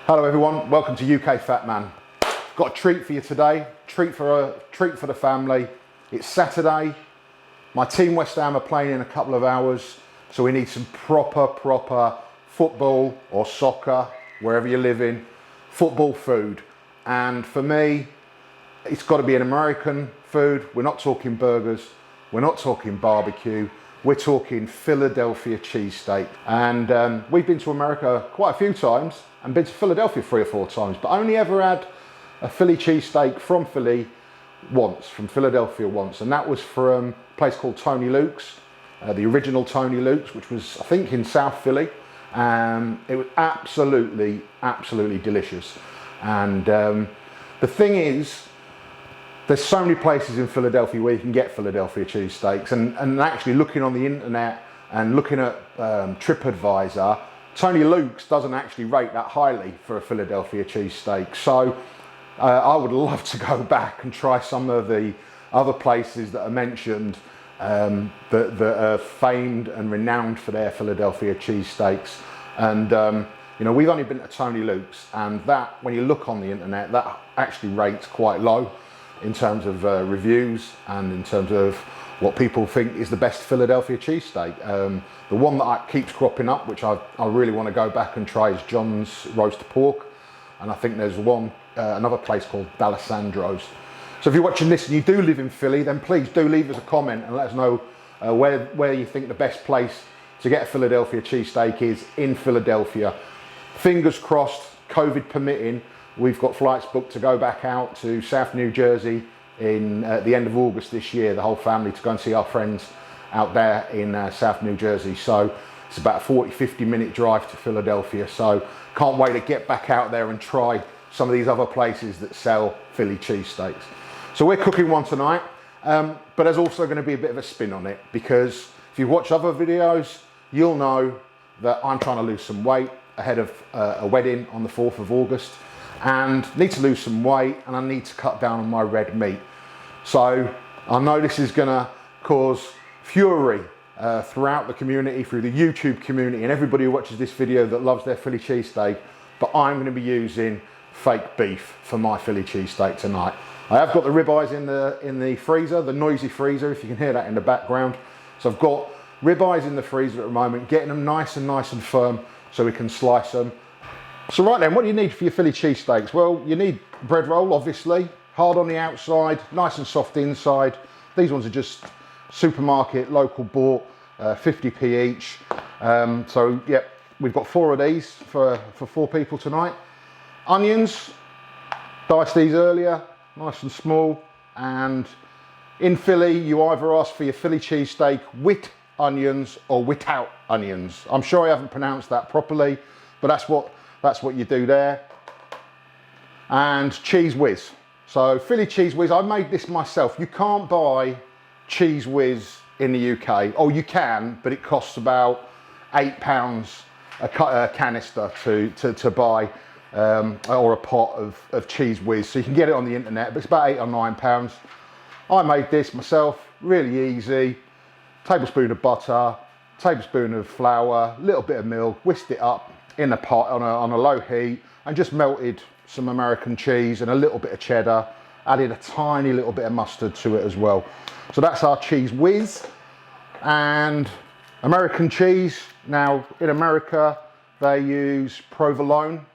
Hello everyone, welcome to UK Fatman. Got a treat for you today, treat for the family. It's Saturday, my team West Ham are playing in a couple of hours, so we need some proper football or soccer, wherever you're living, football food. And for me, it's got to be an American food. We're not talking burgers, we're not talking barbecue, we're talking Philadelphia cheesesteak. And we've been to America quite a few times and been to Philadelphia 3 or 4 times, but only ever had a Philly cheesesteak from Philly once, from Philadelphia once, and that was from a place called Tony Luke's, the original Tony Luke's, which was, I think, in South Philly. It was absolutely delicious. And the thing is, there's so many places in Philadelphia where you can get Philadelphia cheesesteaks, and actually looking on the internet and looking at TripAdvisor, Tony Luke's doesn't actually rate that highly for a Philadelphia cheesesteak. So I would love to go back and try some of the other places that are mentioned that are famed and renowned for their Philadelphia cheesesteaks. And you know, we've only been to Tony Luke's, and that, when you look on the internet, that actually rates quite low in terms of reviews and in terms of what people think is the best Philadelphia cheesesteak. The one that keeps cropping up, which I really want to go back and try, is John's Roast Pork. And I think there's another place called D'Alessandro's. So if you're watching this and you do live in Philly, then please do leave us a comment and let us know where you think the best place to get a Philadelphia cheesesteak is in Philadelphia. Fingers crossed, COVID permitting, we've got flights booked to go back out to South New Jersey at the end of August this year, the whole family, to go and see our friends out there in South New Jersey. So it's about a 40-50 minute drive to Philadelphia. So can't wait to get back out there and try some of these other places that sell Philly cheesesteaks. So we're cooking one tonight, but there's also going to be a bit of a spin on it, because if you watch other videos, you'll know that I'm trying to lose some weight ahead of a wedding on the 4th of August, and need to lose some weight, and I need to cut down on my red meat. So I know this is going to cause fury throughout the community, through the YouTube community, and everybody who watches this video that loves their Philly cheesesteak, but I'm going to be using fake beef for my Philly cheesesteak tonight. I have got the ribeyes in the freezer, the noisy freezer, if you can hear that in the background. So I've got ribeyes in the freezer at the moment, getting them nice and firm so we can slice them. So right then, what do you need for your Philly cheesesteaks? Well, you need bread roll, obviously, hard on the outside, nice and soft inside. These ones are just supermarket, local bought, 50p each. So yeah, we've got 4 of these for 4 people tonight. Onions, diced these earlier, nice and small. And in Philly, you either ask for your Philly cheesesteak with onions or without onions. I'm sure I haven't pronounced that properly, but that's what you do there. And cheese whiz. So Philly cheese whiz, I made this myself. You can't buy cheese whiz in the UK. Oh, you can, but it costs about £8 a canister to buy, or a pot of cheese whiz. So you can get it on the internet, but it's about £8 or £9. I made this myself, really easy. Tablespoon of butter, tablespoon of flour, little bit of milk, whisked it up in a pot on a low heat, and just melted some American cheese and a little bit of cheddar, added a tiny little bit of mustard to it as well. So that's our cheese whiz. And American cheese, now in America they use provolone,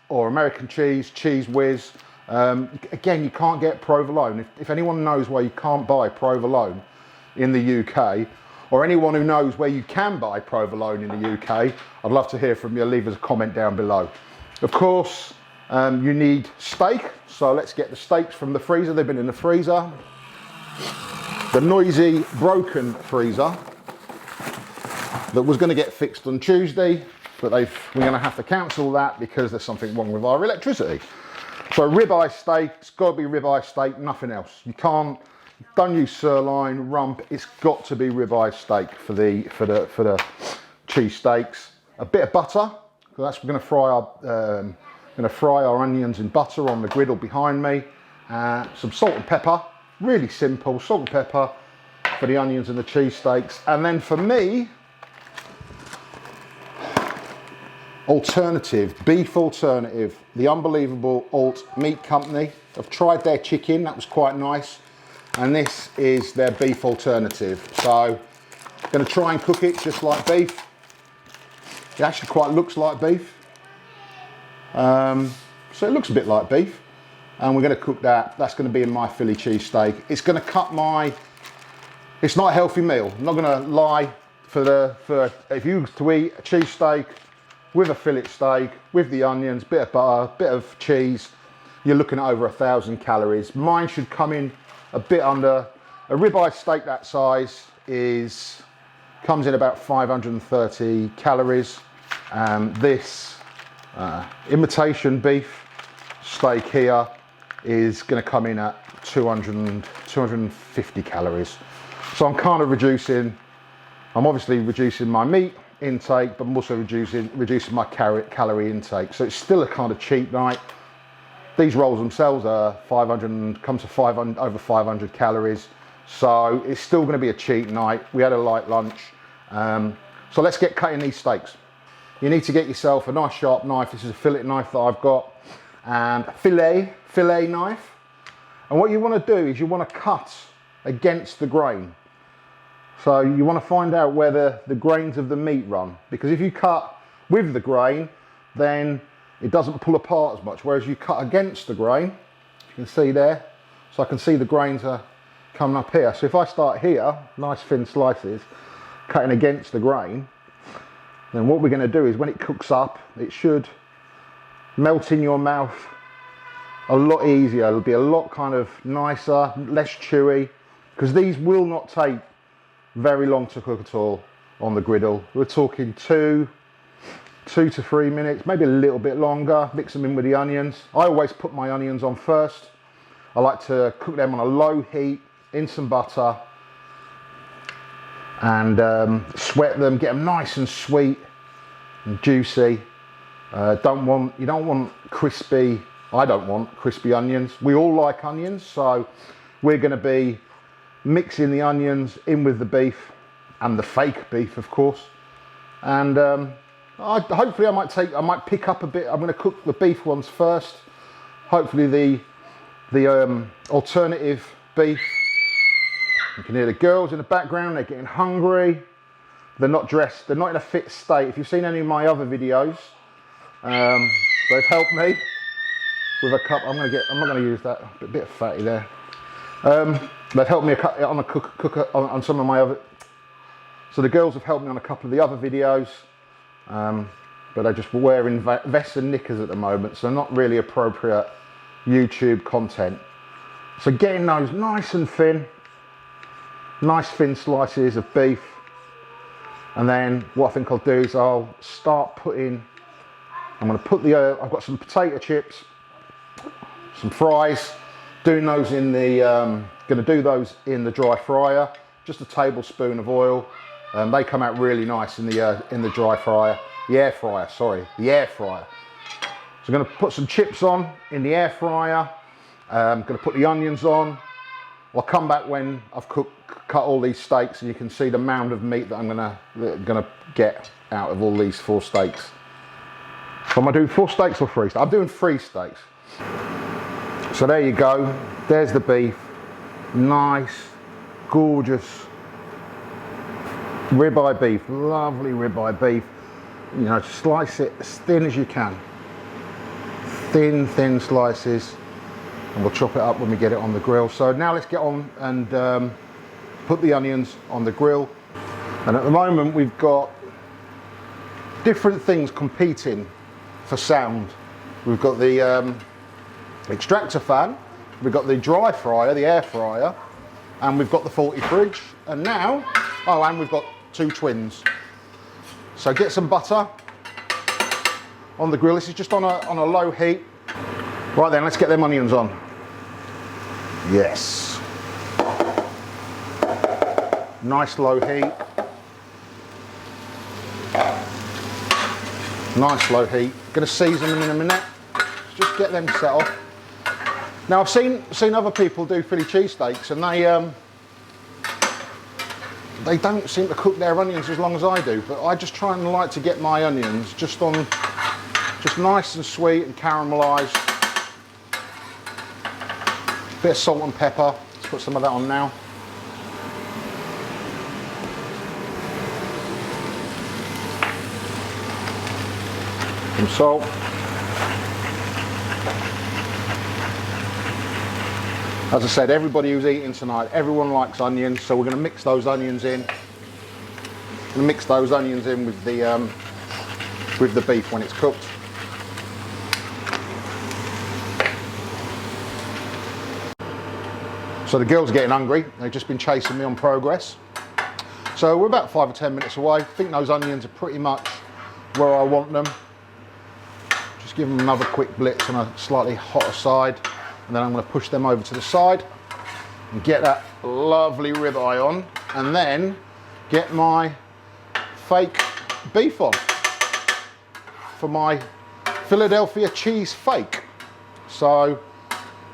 or American cheese, cheese whiz. Again, you can't get provolone. If anyone knows why you can't buy provolone in the UK, or anyone who knows where you can buy provolone in the UK, I'd love to hear from you. Leave us a comment down below. Of course, you need steak, so let's get the steaks from the freezer. They've been in the freezer. The noisy, broken freezer that was going to get fixed on Tuesday, but we're going to have to cancel that because there's something wrong with our electricity. So ribeye steak, it's got to be ribeye steak, nothing else. Don't use sirloin, rump. It's got to be ribeye steak for the cheese steaks. A bit of butter, because we're going to fry our onions in butter on the griddle behind me. Some salt and pepper, really simple, salt and pepper for the onions and the cheese steaks. And then for me, Alternative, beef alternative, the unbelievable Alt Meat Company. I've tried their chicken, that was quite nice. And this is their beef alternative. So I'm going to try and cook it just like beef. It actually quite looks like beef. So it looks a bit like beef. And we're going to cook that. That's going to be in my Philly cheesesteak. It's going to cut my, it's not a healthy meal. I'm not going to lie, if you was to eat a cheesesteak with a fillet steak, with the onions, bit of butter, bit of cheese, you're looking at over 1,000 calories. Mine should come in a bit under. A ribeye steak that size comes in about 530 calories. This imitation beef steak here is going to come in at 250 calories. So I'm kind of reducing. I'm obviously reducing my meat intake, but I'm also reducing my calorie intake. So it's still a kind of cheap night. These rolls themselves are over 500 calories. So it's still going to be a cheap night. We had a light lunch. So let's get cutting these steaks. You need to get yourself a nice sharp knife. This is a fillet knife that I've got, and fillet knife. And what you want to do is you want to cut against the grain. So you want to find out where the grains of the meat run, because if you cut with the grain, then it doesn't pull apart as much, whereas you cut against the grain, you can see there, so I can see the grains are coming up here. So if I start here, nice thin slices, cutting against the grain, then what we're going to do is when it cooks up, it should melt in your mouth a lot easier. It'll be a lot kind of nicer, less chewy, because these will not take very long to cook at all on the griddle. We're talking 2 to 3 minutes, maybe a little bit longer. Mix them in with the onions. I always put my onions on first. I like to cook them on a low heat in some butter and sweat them, get them nice and sweet and juicy. You don't want crispy. I don't want crispy onions. We all like onions, so we're going to be mixing the onions in with the beef, and the fake beef, of course. And hopefully I might pick up a bit. I'm going to cook the beef ones first. Hopefully the alternative beef. You can hear the girls in the background. They're getting hungry. They're not dressed. They're not in a fit state. If you've seen any of my other videos, they've helped me with a cup. I'm not going to use that. A bit of fatty there. They've helped me on some of my other. So the girls have helped me on a couple of the other videos, but they're just wearing vests and knickers at the moment, so not really appropriate YouTube content. So getting those nice and thin, nice thin slices of beef, and then what I think I'll do is I'll start putting. I'm going to put I've got some potato chips, some fries. Doing those in the, going to do those in the dry fryer. Just a tablespoon of oil. They come out really nice in the dry fryer. The air fryer, sorry, the air fryer. So I'm going to put some chips on in the air fryer. I'm going to put the onions on. I'll come back when I've cut all these steaks, and you can see the mound of meat that I'm going to get out of all these 4 steaks. So am I doing 4 steaks or 3 steaks? I'm doing 3 steaks. So there you go, there's the beef, nice, gorgeous ribeye beef, lovely ribeye beef. You know, slice it as thin as you can, thin slices, and we'll chop it up when we get it on the grill. So now let's get on and put the onions on the grill. And at the moment we've got different things competing for sound. We've got the extractor fan, we've got the dry fryer, the air fryer, and we've got the 40 fridge, and now, and we've got 2 twins. So get some butter on the grill. This is just on a low heat. Right then, let's get them onions on. Yes. Nice low heat. Nice low heat. Gonna season them in a minute. Just get them set off. Now I've seen other people do Philly cheesesteaks, and they don't seem to cook their onions as long as I do, but I just try and like to get my onions just on Just nice and sweet and caramelised. Bit of salt and pepper. Let's put some of that on now. Some salt. As I said, everybody who's eating tonight, everyone likes onions, so we're going to mix those onions in. Mix those onions in with the beef when it's cooked. So the girls are getting hungry. They've just been chasing me on progress. So we're about 5 or 10 minutes away. I think those onions are pretty much where I want them. Just give them another quick blitz on a slightly hotter side, and then I'm going to push them over to the side and get that lovely ribeye on, and then get my fake beef on for my Philadelphia CheeseFAKE. So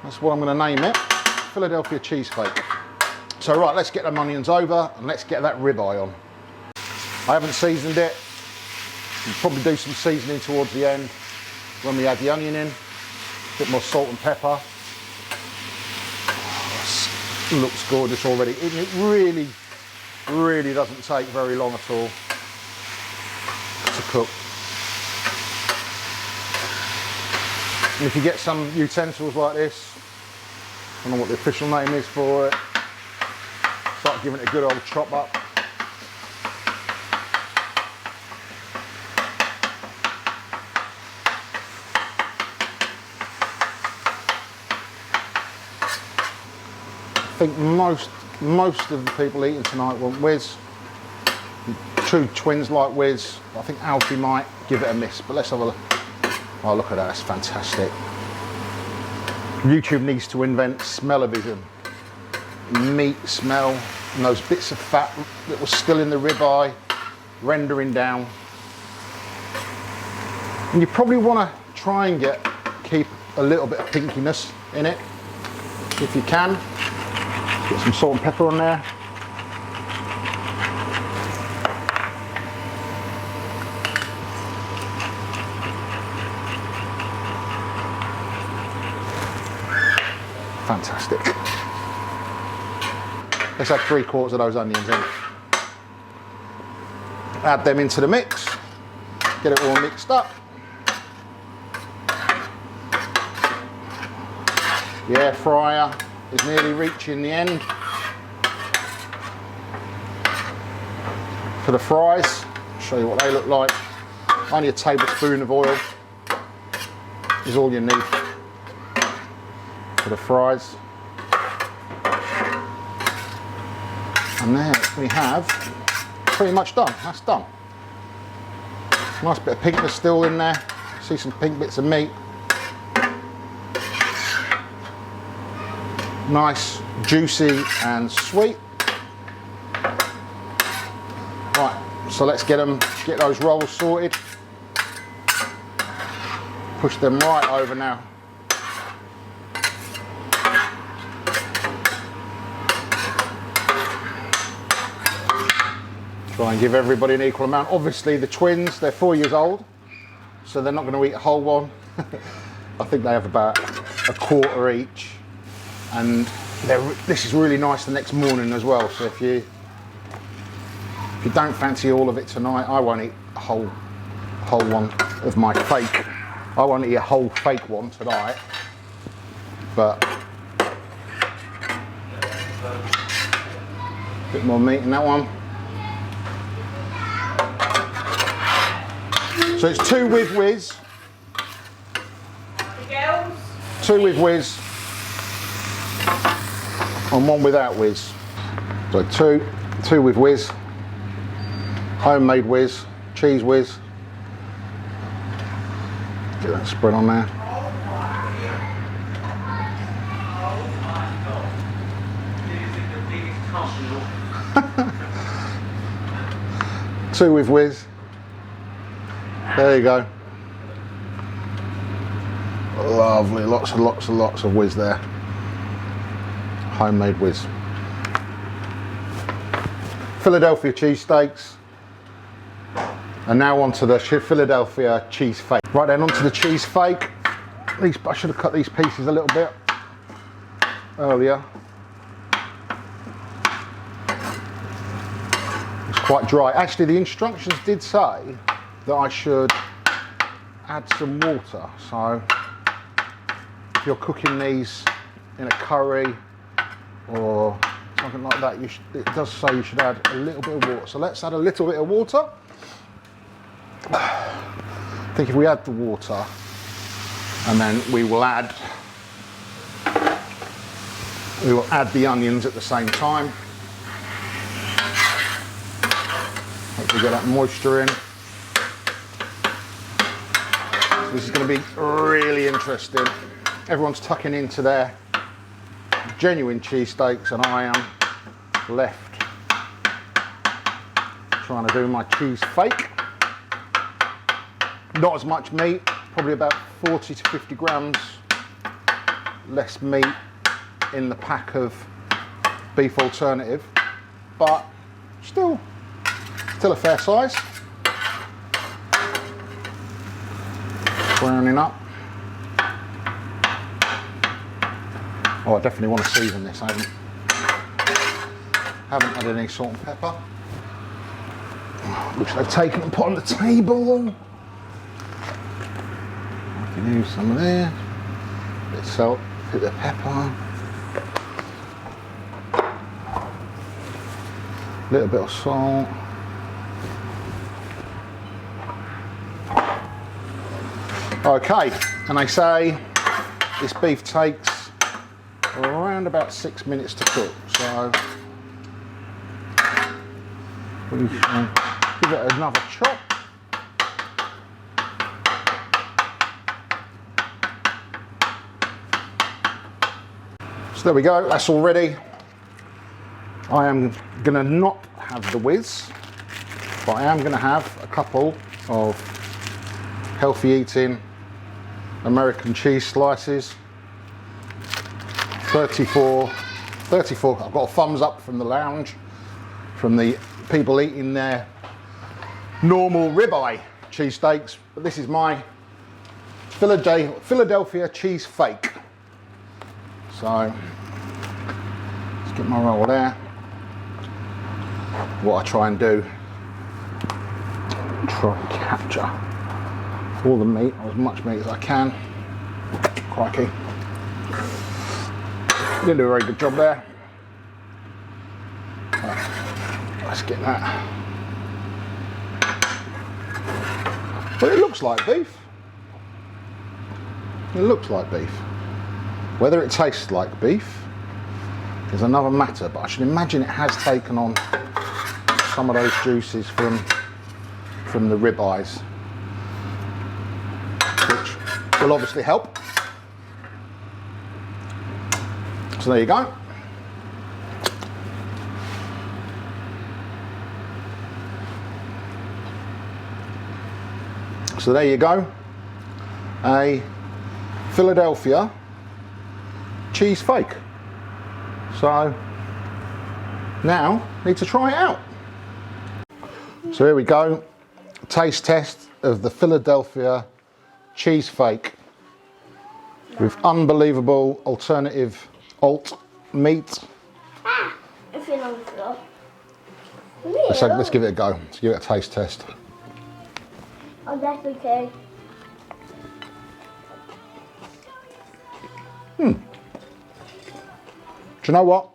that's what I'm going to name it, Philadelphia CheeseFAKE. So right, let's get them onions over and let's get that ribeye on. I haven't seasoned it. We'll probably do some seasoning towards the end when we add the onion in. A bit more salt and pepper. Oh, looks gorgeous already. It really, really doesn't take very long at all to cook. And if you get some utensils like this, I don't know what the official name is for it, start giving it a good old chop up. I think most of the people eating tonight want whiz. True twins like whiz. I think Alfie might give it a miss, but let's have a look. Oh, look at that, that's fantastic. YouTube needs to invent smell-o-vision. Meat smell, and those bits of fat that was still in the ribeye, rendering down. And you probably want to try and keep a little bit of pinkiness in it, if you can. Get some salt and pepper on there. Fantastic. Let's add 3/4 of those onions in. Add them into the mix. Get it all mixed up. The air fryer is nearly reaching the end. For the fries, I'll show you what they look like. Only a tablespoon of oil is all you need for the fries. And there we have pretty much done. That's done. Nice bit of pinkness still in there. See some pink bits of meat. Nice, juicy and sweet. Right, so let's get those rolls sorted. Push them right over now. Try and give everybody an equal amount. Obviously the twins, they're 4 years old, so they're not going to eat a whole one. I think they have about 1/4 each. And this is really nice the next morning as well. So if you don't fancy all of it tonight, I won't eat a whole one of my fake. I won't eat a whole fake one tonight. But a bit more meat in that one. So it's 2 with whiz. Girls. 2 with whiz. And 1 without whiz. So two with whiz, homemade whiz, cheese whiz. Get that spread on there. Two with whiz. There you go. Lovely, lots of whiz there. Homemade whiz. Philadelphia cheesesteaks, And now onto the Philadelphia CheeseFAKE. Right then, onto the CheeseFAKE. I should have cut these pieces a little bit earlier. It's quite dry. Actually, the instructions did say that I should add some water. So if you're cooking these in a curry or something like that, it does say you should add a little bit of water. So let's add a little bit of water. I think if we add the water, and then we will add the onions at the same time. Hopefully get that moisture in. So this is going to be really interesting. Everyone's tucking into their genuine cheesesteaks, and I am left trying to do my CheeseFAKE. Not as much meat, probably about 40 to 50 grams less meat in the pack of beef alternative, but still a fair size. Browning up. Oh, I definitely want to season this. I haven't had any salt and pepper, which they've taken and put on the table. I can use some of there. A bit of salt, a bit of pepper, a little bit of salt. Okay, and they say this beef takes around about 6 minutes to cook, so we shall give it another chop. So there we go, that's all ready. I am going to not have the whiz, but I am going to have a couple of healthy eating American cheese slices. 34, I've got a thumbs up from the lounge, from the people eating their normal ribeye cheesesteaks, but this is my Philadelphia Cheesesteak. So let's get my roll there. What I try and do, try and capture all the meat, or as much meat as I can. Crikey. Didn't do a very good job there. Let's get that. Well, it looks like beef. It looks like beef. Whether it tastes like beef is another matter, but I should imagine it has taken on some of those juices from the ribeyes, which will obviously help. So there you go. So there you go. A Philadelphia Cheesesteak. So now need to try it out. So here we go. Taste test of the Philadelphia Cheesesteak with unbelievable alternative alt meat. Let's give it a go. Let's give it a taste test. Oh, that's okay. Do you know what?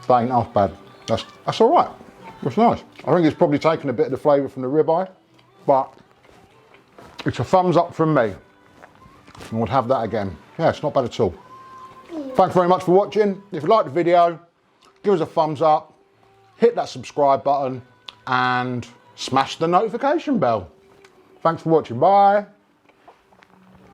That ain't half bad. That's all right. That's nice. I think it's probably taken a bit of the flavour from the ribeye, but it's a thumbs up from me. I would have that again. Yeah, it's not bad at all. Thanks very much for watching. If you liked the video, give us a thumbs up, hit that subscribe button, and smash the notification bell. Thanks for watching. Bye.